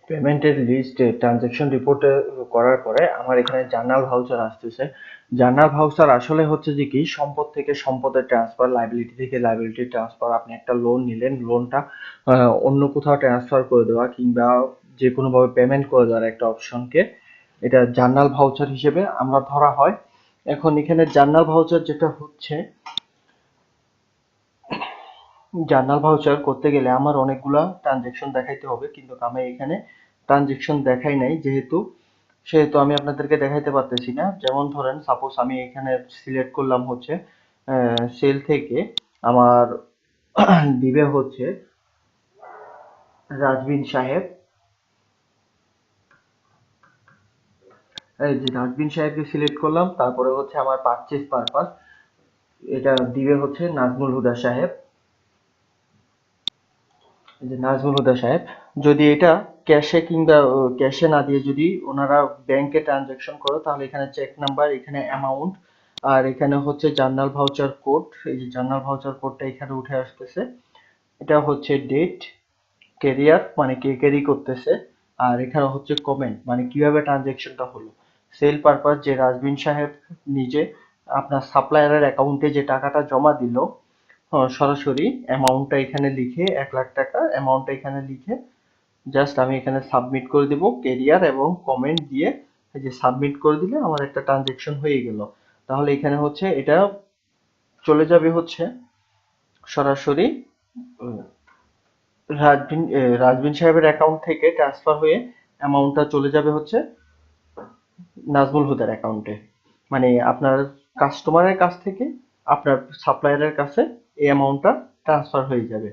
পেমেন্টের লিস্টে ট্রানজেকশন রিপোর্টে করার পরে আমার এখানে জার্নাল ভাউচার আসতেছে। জার্নাল ভাউচার আসলে হচ্ছে যে কি, সম্পদ থেকে সম্পদের ট্রান্সফার, লাইবিলিটি থেকে লাইবিলিটি ট্রান্সফার। আপনি একটা লোন নিলেন, লোনটা অন্য কোথাও ট্রান্সফার করে দেওয়া কিংবা যে কোনোভাবে পেমেন্ট করে দেওয়ার একটা অপশনকে এটা জার্নাল ভাউচার হিসেবে আমরা ধরা হয়। এখন এখানে জার্নাল ভাউচার যেটা হচ্ছে, জার্নাল ভাউচার করতে গেলে আমার অনেকগুলা ট্রানজেকশন দেখাইতে হবে, কিন্তু আমি এখানে ট্রানজেকশন দেখাই নাই যেহেতু, সেহেতু আমি আপনাদেরকে দেখাইতে পারতেছি না। যেমন ধরেন সাপোজ আমি এখানে সিলেক্ট করলাম হচ্ছে সেল থেকে আমার দিবে হচ্ছে রাজবিন সাহেব। এই যে রাজবিন সাহেবকে সিলেক্ট করলাম, তারপরে হচ্ছে আমার পারচেজ পারপাস, এটা দিবে হচ্ছে নাজমুল হুদা সাহেব। এই যে নাজমুল হুদা সাহেব, যদি এটা ক্যাশে কিংবা ক্যাশে না দিয়ে যদি ওনারা ব্যাংকে ট্রানজাকশন করে, তাহলে এখানে চেক নাম্বার, এখানে অ্যামাউন্ট, আর এখানে হচ্ছে জার্নাল ভাউচার কোড। এই যে জার্নাল ভাউচার কোডটা এখানে উঠে আসতেছে। এটা হচ্ছে ডেট, ক্যারিয়ার মানে কে ক্যারি করতেছে, আর এখানে হচ্ছে কমেন্ট মানে কিভাবে ট্রানজেকশনটা হলো। সেল পারপাস যে রাজবিন সাহেব নিজে আপনার সাপ্লায়ারের অ্যাকাউন্টে যে টাকাটা জমা দিল, সরাসরি অ্যামাউন্টটা এখানে লিখে 1,00,000 টাকা অ্যামাউন্টটা এখানে লিখে জাস্ট আমি এখানে সাবমিট করে দিব কেরিয়ার এবং কমেন্ট দিয়ে। এই যে সাবমিট করে দিলে আমার একটা ট্রানজেকশন হয়ে গেল। তাহলে এখানে হচ্ছে এটা চলে যাবে হচ্ছে সরাসরি উম, রাজবিন সাহেবের অ্যাকাউন্ট থেকে ট্রান্সফার হয়ে অ্যামাউন্টটা চলে যাবে হচ্ছে নাজমুল হুদার অ্যাকাউন্টে। মানে আপনার কাস্টমারের কাছ থেকে আপনার সাপ্লায়ারের কাছে এই অ্যামাউন্টটা ট্রান্সফার হয়ে যাবে।